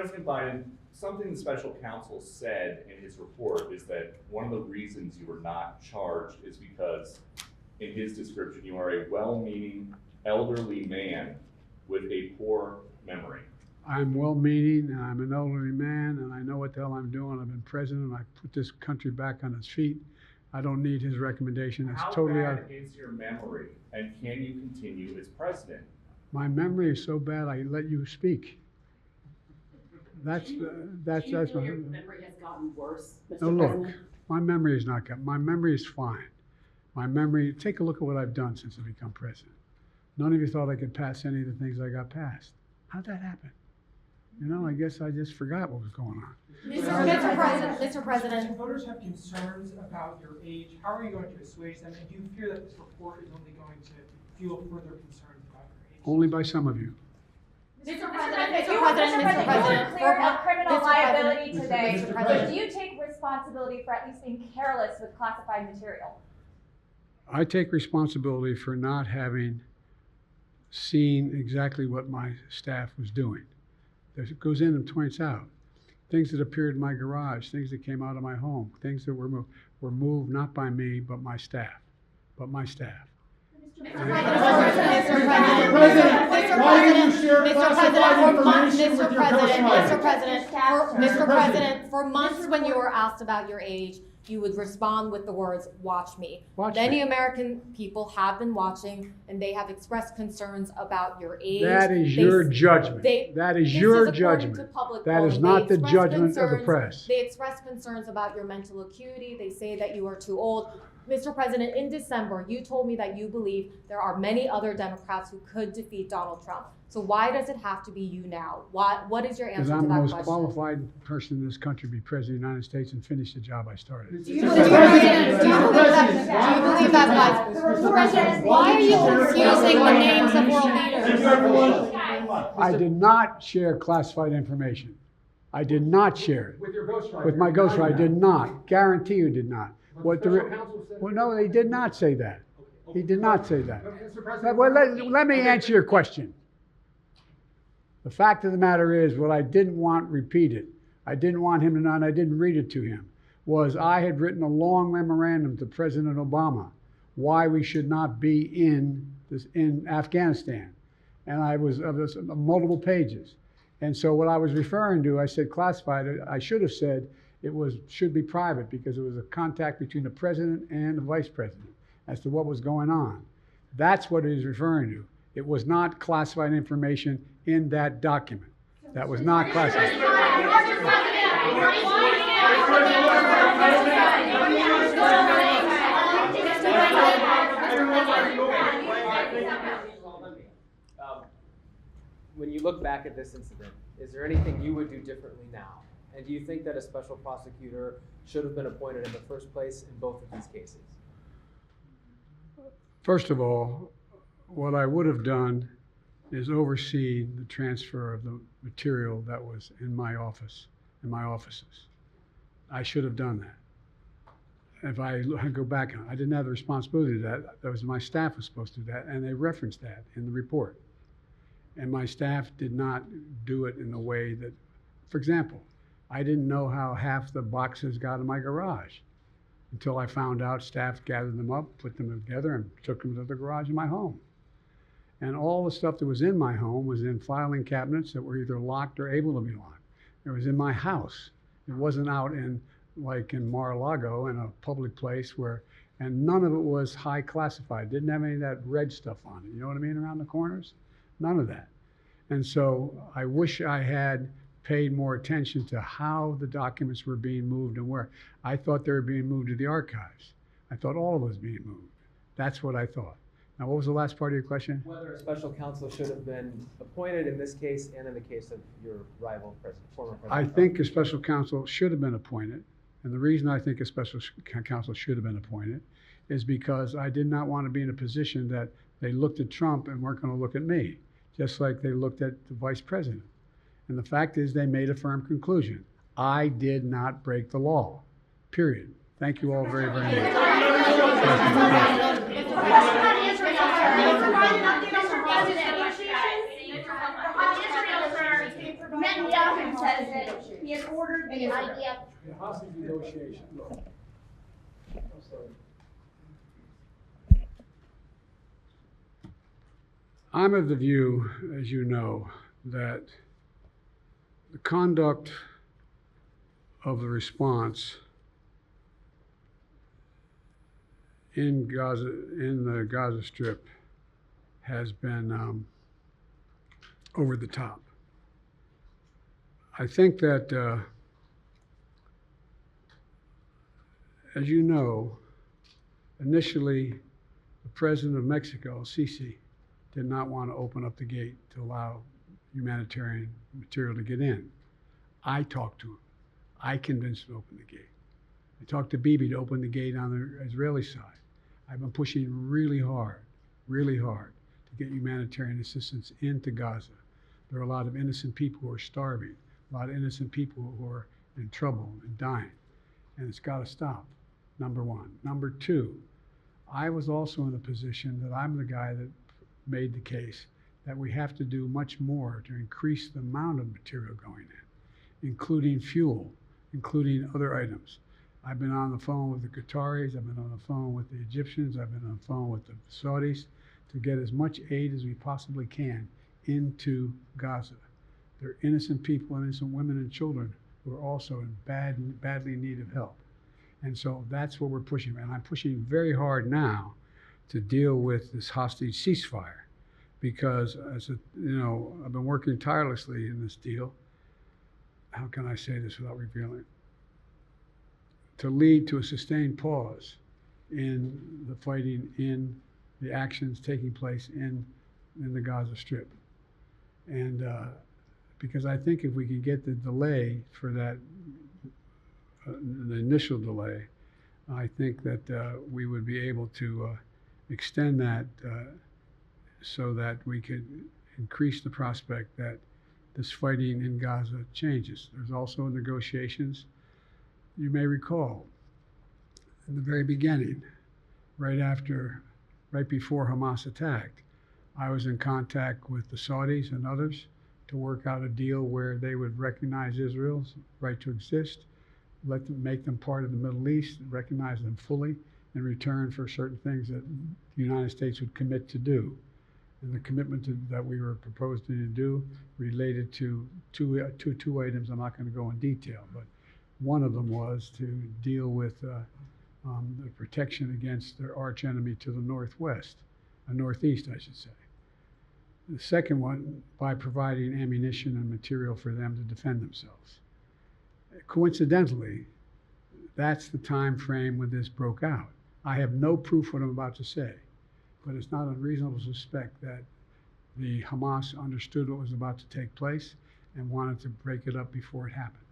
President Biden, something the special counsel said in his report is that one of the reasons you were not charged is because, in his description, you are a well-meaning elderly man with a poor memory. I'm well-meaning, and I'm an elderly man, and I know what the hell I'm doing. I've been president. I put this country back on its feet. I don't need his recommendation. It's totally out. How bad is your memory, and can you continue as president? My memory is so bad, I let you speak. That's Do you my. feel your memory has gotten worse, Mr. No, look, President? my memory is not good. My memory is fine. My memory, take a look at what I've done since I've become president. None of you thought I could pass any of the things I got passed. How'd that happen? You know, I guess I just forgot what was going on. Mr. President. If voters have concerns about your age, how are you going to assuage them? And do you fear that this report is only going to fuel further concerns about your age? Only by some of you. Mr. President, President, you were cleared of criminal Mr. liability President. today. Mr. So President. do you take responsibility for at least being careless with classified material? I take responsibility for not having seen exactly what my staff was doing. It goes in and points out things that appeared in my garage, things that came out of my home, things that were moved not by me, but my staff. Mr. President, for months when you were asked about your age, you would respond with the words, "Watch me." Many American people have been watching, and they have expressed concerns about your age. That is your judgment. That is your judgment. That is not the judgment of the press. They express concerns about your mental acuity. They say that you are too old. Mr. President, in December, you told me that you believe there are many other Democrats who could defeat Donald Trump. So why does it have to be you now? What is your answer Because to I'm the that most question? qualified person in this country to be president of the United States and finish the job I started. Do you believe that? Mr. President, why are you confusing the names of world leaders? I did not share classified information. I did not share it. With your ghostwriter. With my ghostwriter, I did not. Guarantee you did not. What the, well, no, he did not say that. He did not say that. Mr. President. Well, let me answer your question. The fact of the matter is, what I didn't want repeated, I didn't want him to know, and I didn't read it to him, was I had written a long memorandum to President Obama why we should not be in Afghanistan. And I was multiple pages. And so what I was referring to, I said classified. I should have said it should be private because it was a contact between the president and the vice president as to what was going on. That's what he's referring to. It was not classified information in that document. That was not classified. When you look back at this incident, is there anything you would do differently now? And do you think that a special prosecutor should have been appointed in the first place in both of these cases? First of all, what I would have done is oversee the transfer of the material that was in my office, in my offices. I should have done that. If I go back, I didn't have the responsibility to do that. That was my staff was supposed to do that, and they referenced that in the report. And my staff did not do it in a way that, for example, I didn't know how half the boxes got in my garage until I found out staff gathered them up, put them together, and took them to the garage in my home. And all the stuff that was in my home was in filing cabinets that were either locked or able to be locked. It was in my house. It wasn't out in, like in Mar-a-Lago, in a public place where, and none of it was high classified. Didn't have any of that red stuff on it. You know what I mean, around the corners? None of that. And so I wish I had paid more attention to how the documents were being moved and where. I thought they were being moved to the archives. I thought all of it was being moved. That's what I thought. Now, what was the last part of your question? Whether a special counsel should have been appointed in this case and in the case of your rival president, former president. I think a special counsel should have been appointed. And the reason I think a special counsel should have been appointed is because I did not want to be in a position that they looked at Trump and weren't going to look at me, just like they looked at the vice president. And the fact is they made a firm conclusion. I did not break the law, period. Thank you all very, very much. says that he has ordered the IDF. The hostage negotiation, look. I'm sorry. I'm of the view, as you know, that the conduct of the response in Gaza, in the Gaza Strip, has been over the top. I think that, as you know, initially, the president of Mexico, Sisi, did not want to open up the gate to allow humanitarian material to get in. I talked to him. I convinced him to open the gate. I talked to Bibi to open the gate on the Israeli side. I've been pushing really hard to get humanitarian assistance into Gaza. There are a lot of innocent people who are starving, a lot of innocent people who are in trouble and dying, and it's got to stop, number one. Number two, I was also in a position that I'm the guy that made the case that we have to do much more to increase the amount of material going in, including fuel, including other items. I've been on the phone with the Qataris, I've been on the phone with the Egyptians, I've been on the phone with the Saudis to get as much aid as we possibly can into Gaza. There are innocent people, innocent women and children who are also in badly in need of help. And so that's what we're pushing. And I'm pushing very hard now to deal with this hostage ceasefire because, I've been working tirelessly in this deal. How can I say this without revealing it? To lead to a sustained pause in the fighting, in the actions taking place in the Gaza Strip. And because I think if we can get the delay for that, the initial delay, I think that we would be able to extend that so that we could increase the prospect that this fighting in Gaza changes. There's also negotiations. You may recall, in the very beginning, right before Hamas attacked, I was in contact with the Saudis and others to work out a deal where they would recognize Israel's right to exist, make them part of the Middle East, recognize them fully in return for certain things that the United States would commit to do. And the commitment that we were proposing to do related to two items. I'm not going to go in detail, but one of them was to deal with the protection against their arch enemy to the northwest, northeast, I should say. The second one, by providing ammunition and material for them to defend themselves. Coincidentally, that's the time frame when this broke out. I have no proof what I'm about to say, but it's not unreasonable to suspect that the Hamas understood what was about to take place and wanted to break it up before it happened.